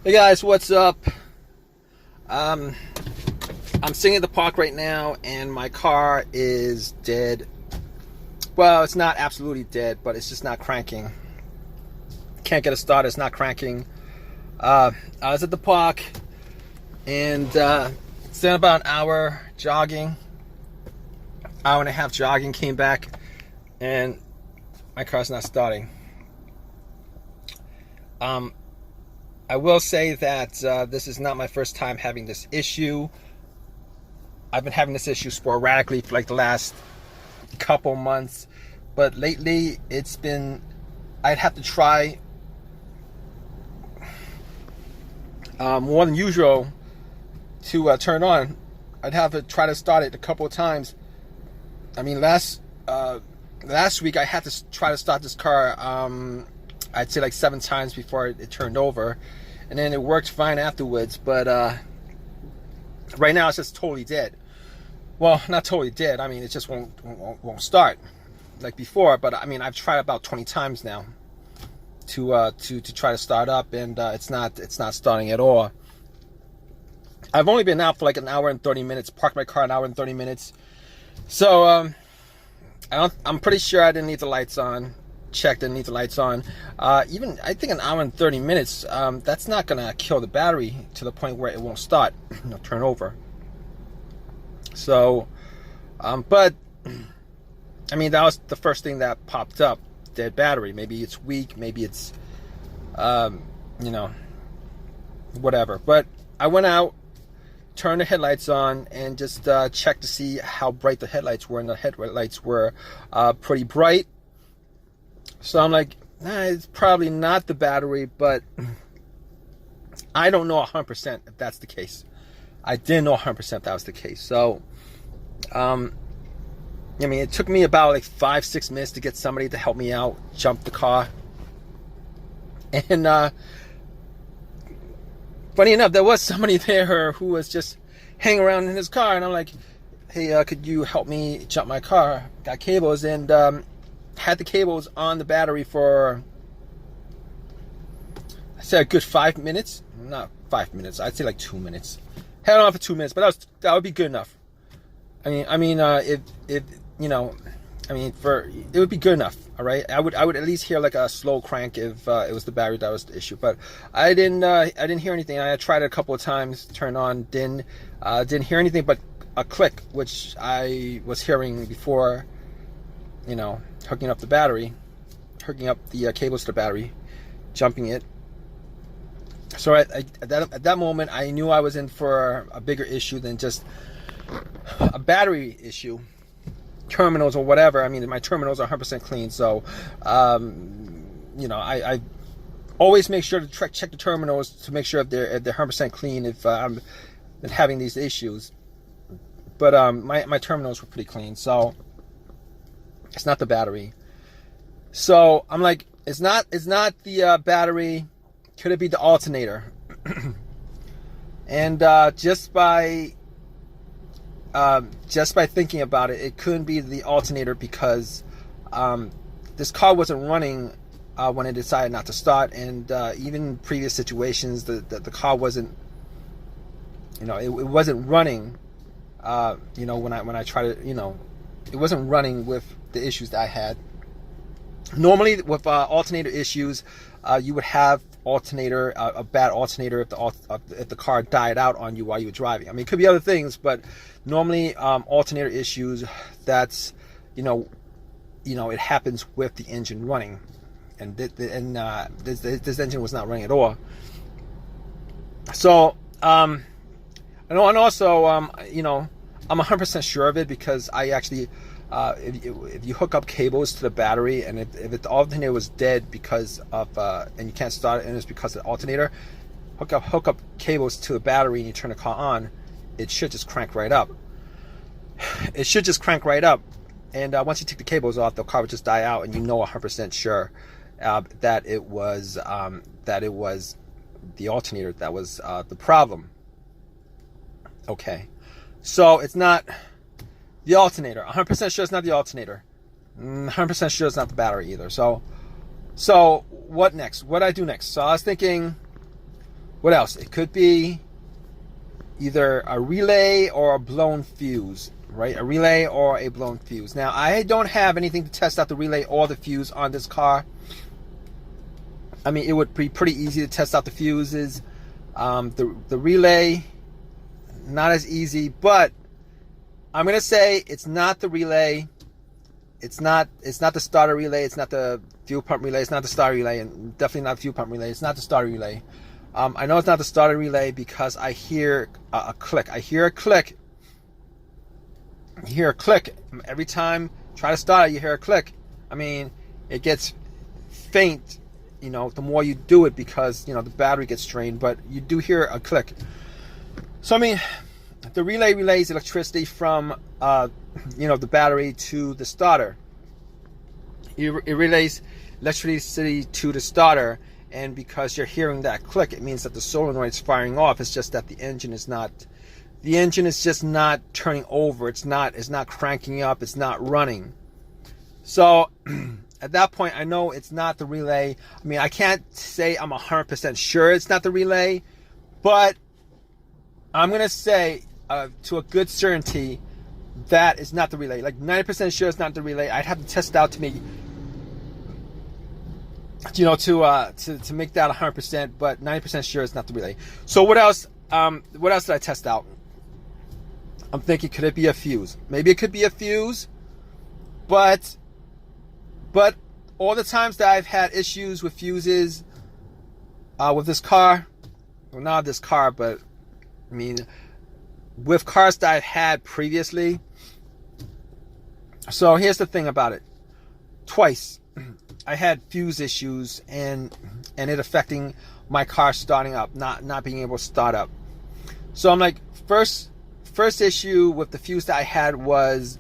Hey guys, what's up? I'm sitting at the park right now and my car is dead. Well, it's not absolutely dead, but it's just not cranking. Can't get it started, it's not cranking. I was at the park and spent about an hour jogging. Hour and a half jogging, came back and my car's not starting. I will say that this is not my first time having this issue. I've been having this issue sporadically for like the last couple months, but lately it's been, I'd have to try more than usual to turn on. I'd have to try to start it a couple of times. I mean, last week I had to try to start this car I'd say like 7 times before it turned over, and then it worked fine afterwards. But right now it's just totally dead. Well, not totally dead. I mean, it just won't start like before. But I mean, I've tried about 20 times now to try to start up, and it's not starting at all. I've only been out for like an hour and 30 minutes. Parked my car an hour and 30 minutes. So I'm pretty sure I didn't leave the lights on. Checked, didn't leave the lights on. Even I think an hour and 30 minutes. That's not gonna kill the battery to the point where it won't start, turn over. So, but I mean, that was the first thing that popped up. Dead battery. Maybe it's weak. Maybe it's, whatever. But I went out, turned the headlights on, and just checked to see how bright the headlights were, and the headlights were pretty bright. So I'm like, it's probably not the battery, but I don't know 100% if that's the case. I didn't know 100% that was the case. So, I mean, it took me about like 5-6 minutes to get somebody to help me out, jump the car. And funny enough, there was somebody there who was just hanging around in his car, and I'm like, hey, could you help me jump my car? Got cables, and had the cables on the battery for, I said, a good 5 minutes. Not 5 minutes. I'd say like 2 minutes. Had it on for 2 minutes, but that would be good enough. I mean, it would be good enough. All right. I would at least hear like a slow crank if it was the battery that was the issue. But I didn't hear anything. I tried it a couple of times. Turned on. Didn't hear anything but a click, which I was hearing before. Hooking up the battery, hooking up the cables to the battery, jumping it. So at that moment, I knew I was in for a bigger issue than just a battery issue, terminals or whatever. I mean, my terminals are 100% clean, so I always make sure to check the terminals to make sure if they're 100% clean if I'm having these issues. But my terminals were pretty clean, so it's not the battery. So I'm like, it's not the battery. Could it be the alternator? And just by thinking about it, it couldn't be the alternator because this car wasn't running when it decided not to start, and even in previous situations, the car wasn't, it wasn't running. When I try to, it wasn't running with the issues that I had. Normally with alternator issues, you would have a bad alternator if the car died out on you while you were driving. I mean, it could be other things, but normally alternator issues, that's it happens with the engine running, and this engine was not running at all. So and also I'm 100% sure of it because I actually if you hook up cables to the battery, and if the alternator was dead because of and you can't start it and it's because of the alternator, hook up cables to the battery and you turn the car on, it should just crank right up. It should just crank right up, and once you take the cables off, the car would just die out, and 100% sure that it was the alternator that was the problem. Okay, so it's not the alternator. 100% sure it's not the alternator. 100% sure it's not the battery either. So what next? What do I do next? So I was thinking, What else? It could be either a relay or a blown fuse, right? A relay or a blown fuse. Now, I don't have anything to test out the relay or the fuse on this car. I mean, it would be pretty easy to test out the fuses. The relay, not as easy, but I'm gonna say it's not the relay. It's not the starter relay. It's not the fuel pump relay. It's not the starter relay, and definitely not the fuel pump relay. It's not the starter relay. I know it's not the starter relay because I hear a click. I hear a click. You hear a click every time. Try to start it. You hear a click. I mean, it gets faint, you know, the more you do it because, you know, the battery gets strained. But you do hear a click. So I mean, the relay relays electricity from you know, the battery to the starter. It relays electricity to the starter, and because you're hearing that click, it means that the solenoid is firing off. It's just that the engine is just not turning over. It's not cranking up. It's not running. So at that point, I know it's not the relay. I mean, I can't say I'm 100% sure it's not the relay, but I'm gonna say to a good certainty that it's not the relay. Like 90% sure it's not the relay. I'd have to test it out to make, you know, to make that 100%, but 90% sure it's not the relay. So what else? What else did I test out? I'm thinking, could it be a fuse? Maybe it could be a fuse, but all the times that I've had issues with fuses with this car, well, not this car, but I mean, with cars that I've had previously. So here's the thing about it. Twice I had fuse issues and it affecting my car starting up, not being able to start up. So I'm like, first issue with the fuse that I had was,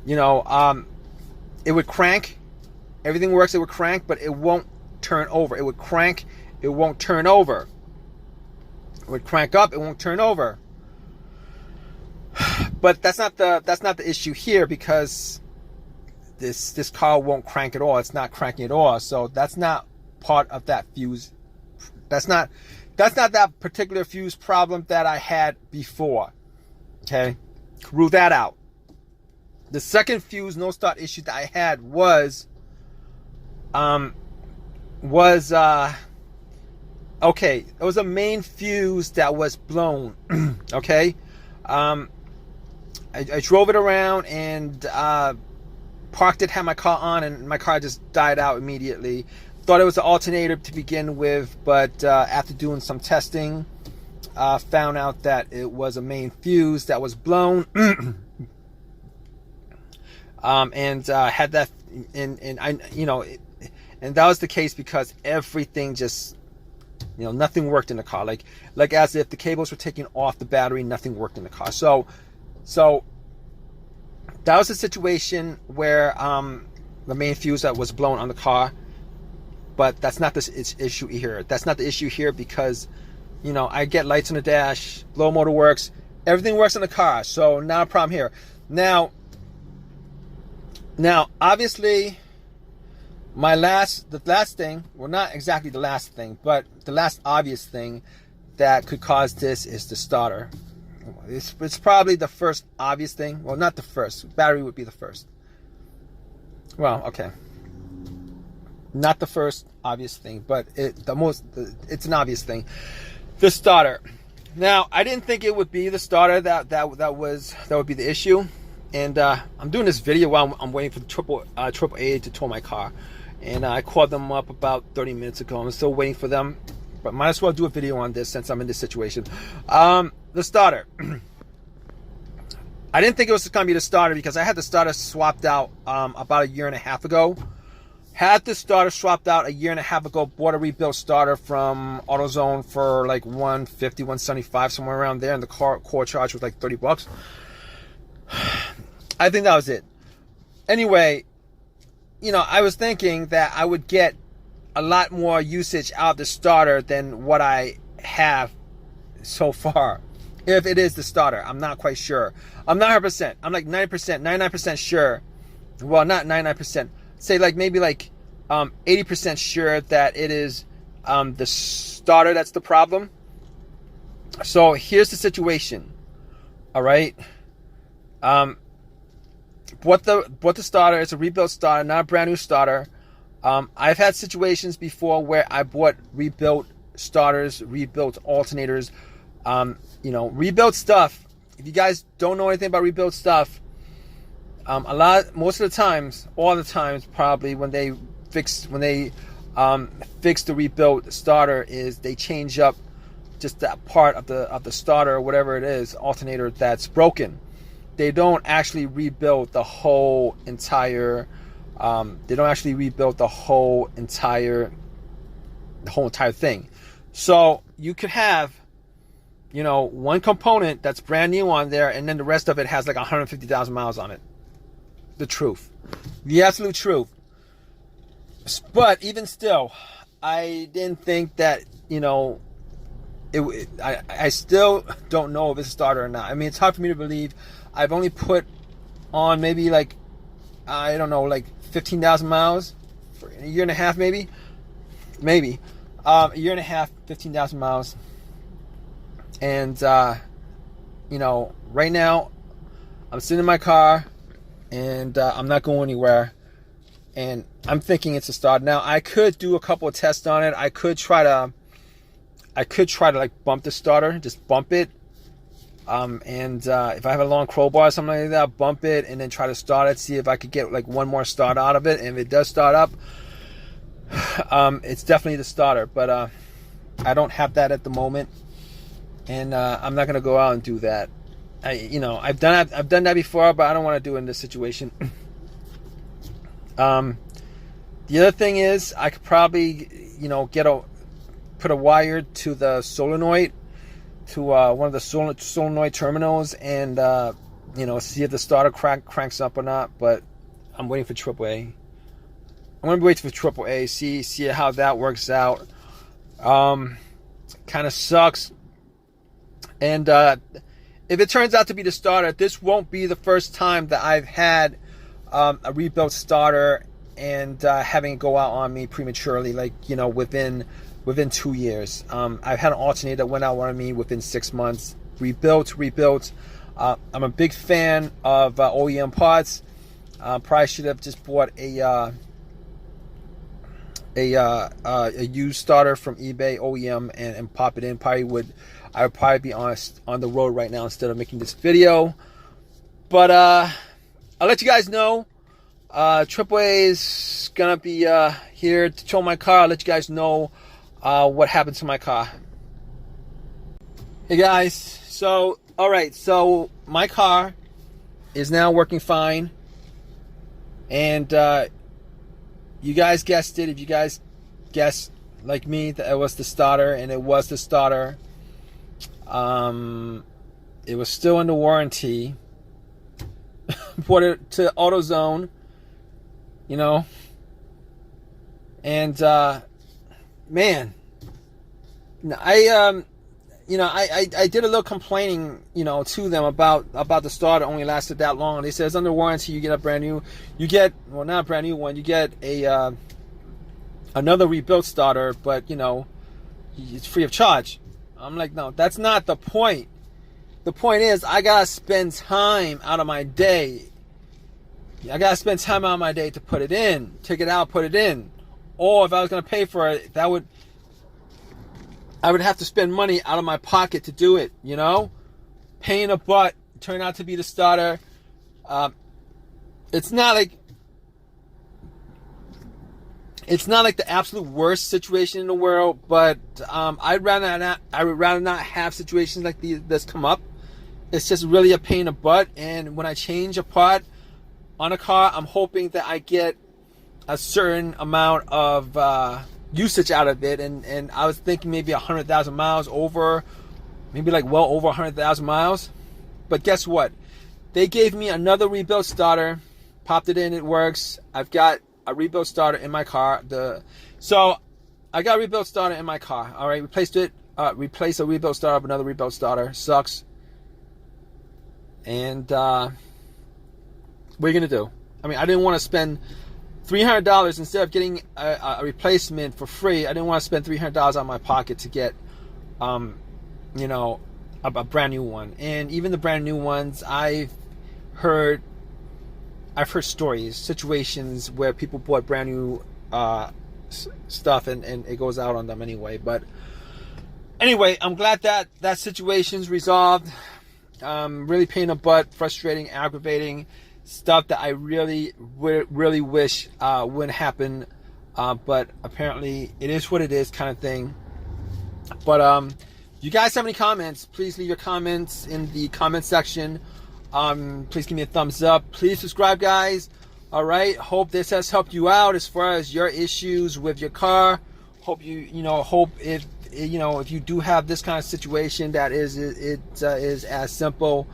you know, it would crank. Everything works, it would crank, but it won't turn over. It would crank, it won't turn over. It would crank up, it won't turn over. But that's not the issue here, because this car won't crank at all. It's not cranking at all. So that's not part of that fuse. That's not that particular fuse problem that I had before. Okay, rule that out. The second fuse no start issue that I had was okay, it was a main fuse that was blown. Okay, I drove it around and parked it, had my car on, and my car just died out immediately. Thought it was an alternator to begin with, but after doing some testing, found out that it was a main fuse that was blown. And had that, and I, you know, and that was the case because everything just, you know, nothing worked in the car. Like as if the cables were taken off the battery, nothing worked in the car. So that was a situation where the main fuse that was blown on the car. But that's not the issue here. That's not the issue here because, you know, I get lights on the dash, blow motor works, everything works in the car. So not a problem here. Now, obviously, the last thing, well, not exactly the last thing, but the last obvious thing that could cause this is the starter. It's probably the first obvious thing. Well, not the first. Battery would be the first. Well, okay. Not the first obvious thing, but it's an obvious thing. The starter. Now, I didn't think it would be the starter that would be the issue. And I'm doing this video while I'm waiting for the AAA to tow my car. And I called them up about 30 minutes ago. I'm still waiting for them, but might as well do a video on this since I'm in this situation. The starter. I didn't think it was going to be the starter because I had the starter swapped out about 1.5 years ago. Had the starter swapped out 1.5 years ago. Bought a rebuilt starter from AutoZone for like $150, $175, somewhere around there. And the core charge was like $30. I think that was it. Anyway, you know, I was thinking that I would get a lot more usage out of the starter than what I have so far. If it is the starter, I'm not quite sure. I'm not 100%. I'm like 90%, 99% sure. Well, not 99%. Say like maybe like 80% sure that it is the starter that's the problem. So here's the situation. All right. What the starter is, a rebuilt starter, not a brand new starter. I've had situations before where I bought rebuilt starters, rebuilt alternators, rebuilt stuff. If you guys don't know anything about rebuilt stuff, most of the times, all the times probably when they fix the rebuilt starter, is they change up just that part of the starter or whatever it is, alternator, that's broken. They don't actually rebuild the whole entire thing. So you could have, one component that's brand new on there, and then the rest of it has like 150,000 miles on it. The truth. The absolute truth. But even still, I didn't think that, I still don't know if it's a starter or not. I mean, it's hard for me to believe. I've only put on maybe like 15,000 miles for a year and a half, maybe a year and a half, 15,000 miles. And, right now I'm sitting in my car and I'm not going anywhere. And I'm thinking it's a starter. Now, I could do a couple of tests on it. I could try to like bump the starter, just bump it. If I have a long crowbar or something like that, bump it and then try to start it, see if I could get like one more start out of it. And if it does start up, it's definitely the starter. But I don't have that at the moment, and I'm not gonna go out and do that. I've done that before, but I don't want to do it in this situation. The other thing is, I could probably put a wire to the solenoid, to one of the solenoid terminals, and see if the starter cranks up or not. But I'm waiting for AAA. I'm gonna be waiting for AAA. See how that works out. Kind of sucks. And if it turns out to be the starter, this won't be the first time that I've had a rebuilt starter and having it go out on me prematurely, within 2 years. I've had an alternator that went out on me within 6 months. Rebuilt. I'm a big fan of OEM parts. Probably should have just bought a used starter from eBay OEM and pop it in. I would probably be on the road right now instead of making this video. But I'll let you guys know. AAA is gonna be here to tow my car. I'll let you guys know what happened to my car. Hey guys, so my car is now working fine, and you guys guessed it. If you guys guessed like me that it was the starter, and it was the starter, it was still under warranty. Brought it to AutoZone, and man, I did a little complaining, to them about the starter only lasted that long. They said it's under warranty. You get a brand new, not a brand new one. You get another rebuilt starter, but it's free of charge. I'm like, no, that's not the point. The point is, I gotta spend time out of my day. I gotta spend time out of my day to put it in, take it out, put it in. Or if I was gonna pay for it, I would have to spend money out of my pocket to do it. Pain in the butt. Turned out to be the starter. It's not like the absolute worst situation in the world, but I'd rather not have situations like this come up. It's just really a pain in the butt. And when I change a part on a car, I'm hoping that I get a certain amount of usage out of it. And I was thinking maybe 100,000 miles over, maybe like well over 100,000 miles. But guess what? They gave me another rebuilt starter, popped it in, it works. I've got a rebuilt starter in my car. So I got a rebuilt starter in my car. All right, replaced a rebuilt starter with another rebuilt starter. Sucks. And what are you gonna do? I mean, I didn't want to spend $300 instead of getting a replacement for free. I didn't want to spend $300 out of my pocket to get, you know, a brand new one. And even the brand new ones, I've heard stories, situations where people bought brand new stuff and it goes out on them anyway. But anyway, I'm glad that that situation's resolved. Really pain in the butt, frustrating, aggravating stuff that I really wish wouldn't happen, but apparently it is what it is, kind of thing. But if you guys have any comments, please leave your comments in the comment section. Please give me a thumbs up. Please subscribe, guys. All right, hope this has helped you out as far as your issues with your car. Hope hope if you do have this kind of situation that is as simple.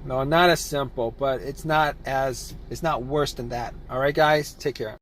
No, not as simple, but it's not worse than that. All right, guys, take care.